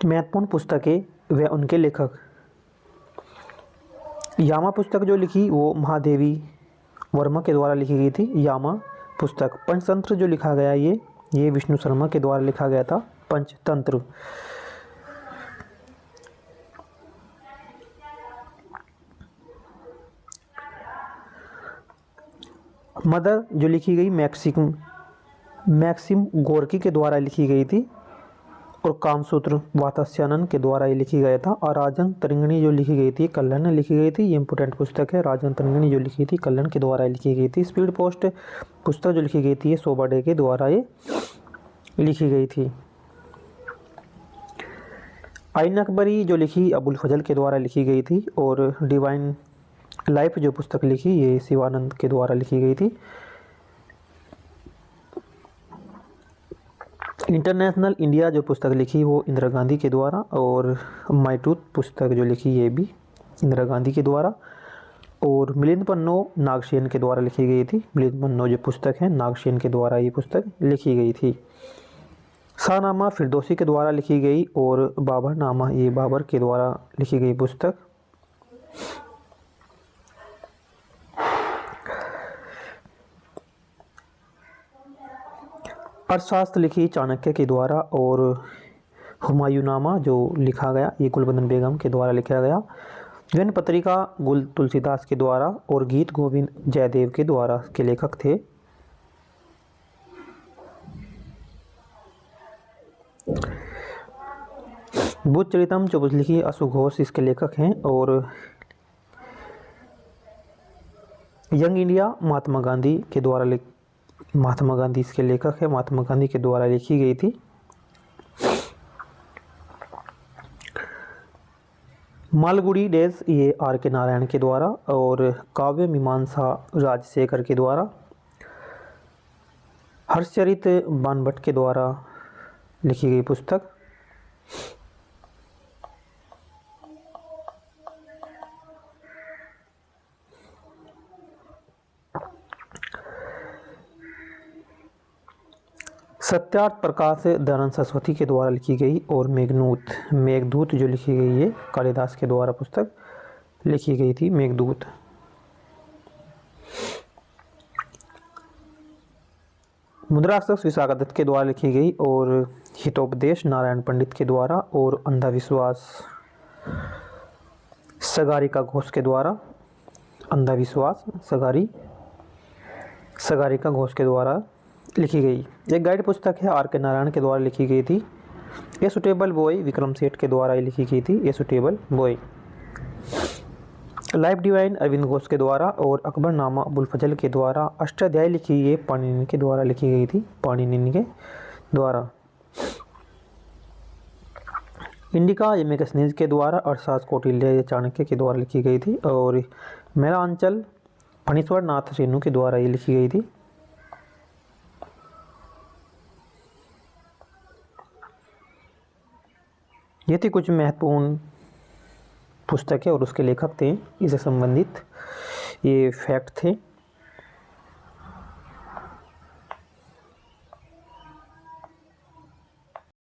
महत्वपूर्ण पुस्तकें व उनके लेखक। यामा पुस्तक जो लिखी वो महादेवी वर्मा के द्वारा लिखी गई थी। यामा पुस्तक। पंचतंत्र जो लिखा गया ये विष्णु शर्मा के द्वारा लिखा गया था, पंचतंत्र। मदर जो लिखी गई मैक्सिम गोर्की के द्वारा लिखी गई थी। और कामसूत्र वात्स्यायन के द्वारा ये लिखी गया था। और राजन तरिंगणी जो लिखी गई थी कल्हण ने लिखी गई थी। ये इंपोर्टेंट पुस्तक है। राजन तरिंगणी जो लिखी थी कल्हण के द्वारा लिखी गई थी। स्पीड पोस्ट पुस्तक जो लिखी गई थी ये सोबाडे के द्वारा ये लिखी गई थी। आइन अकबरी जो लिखी अबुल फजल के द्वारा लिखी गई थी। और डिवाइन लाइफ जो पुस्तक लिखी ये शिवानंद के द्वारा लिखी गई थी। इंटरनेशनल इंडिया जो पुस्तक लिखी वो इंदिरा गांधी के द्वारा। और माय ट्रूथ पुस्तक जो लिखी ये भी इंदिरा गांधी के द्वारा। और मिलिंद पन्नो नागसेन के द्वारा लिखी गई थी। मिलिंद पन्नो जो पुस्तक है नागसेन के द्वारा ये पुस्तक लिखी गई थी। शाहनामा फिरदौसी के द्वारा लिखी गई। और बाबरनामा ये बाबर के द्वारा लिखी गई पुस्तक। अर्थशास्त्र लिखी चाणक्य के द्वारा। और हुमायूंनामा जो लिखा गया ये गुलबदन बेगम के द्वारा लिखा गया। जैन पत्रिका गुल तुलसीदास के द्वारा। और गीत गोविंद जयदेव के द्वारा के लेखक थे। बुद्ध चरितम जो लिखी अशोक घोष इसके लेखक हैं। और यंग इंडिया महात्मा गांधी के द्वारा महात्मा गांधी इसके लेखक है। महात्मा गांधी के द्वारा लिखी गई थी। मालगुडी डेज ये आर के नारायण के द्वारा। और काव्य मीमांसा राजशेखर के द्वारा। हर्षचरित बाणभट्ट के द्वारा लिखी गई पुस्तक। सत्यार्थ प्रकाश दयानंद सरस्वती के द्वारा लिखी गई। और मेघदूत जो लिखी गई है कालिदास के द्वारा पुस्तक लिखी गई थी मेघदूत। मुद्राक्षर विशाखादत्त के द्वारा लिखी गई। और हितोपदेश नारायण पंडित के द्वारा। और अंधविश्वास सगारिका घोष के द्वारा। अंधविश्वास सगारिका घोष के द्वारा लिखी गई। एक गाइड पुस्तक है आर के नारायण के द्वारा लिखी गई थी। A suitable boy Vikram Seth के द्वारा लिखी गई थी। A suitable boy. Life divine Aurobindo Ghosh के द्वारा। और अकबरनामा अबुल फजल के द्वारा। अष्टाध्यायी लिखी ये पाणिनि के द्वारा लिखी गई थी। पाणिनि के द्वारा। इंडिका ये मैगनीज के द्वारा। अर्थशास्त्र कौटिल्य ये चाणक्य के द्वारा लिखी गई थी। और मेरा अंचल फणीश्वर नाथ रेणु के द्वारा ये लिखी गई थी। ये थी कुछ महत्वपूर्ण पुस्तकें और उसके लेखक थे। इससे संबंधित ये फैक्ट थे।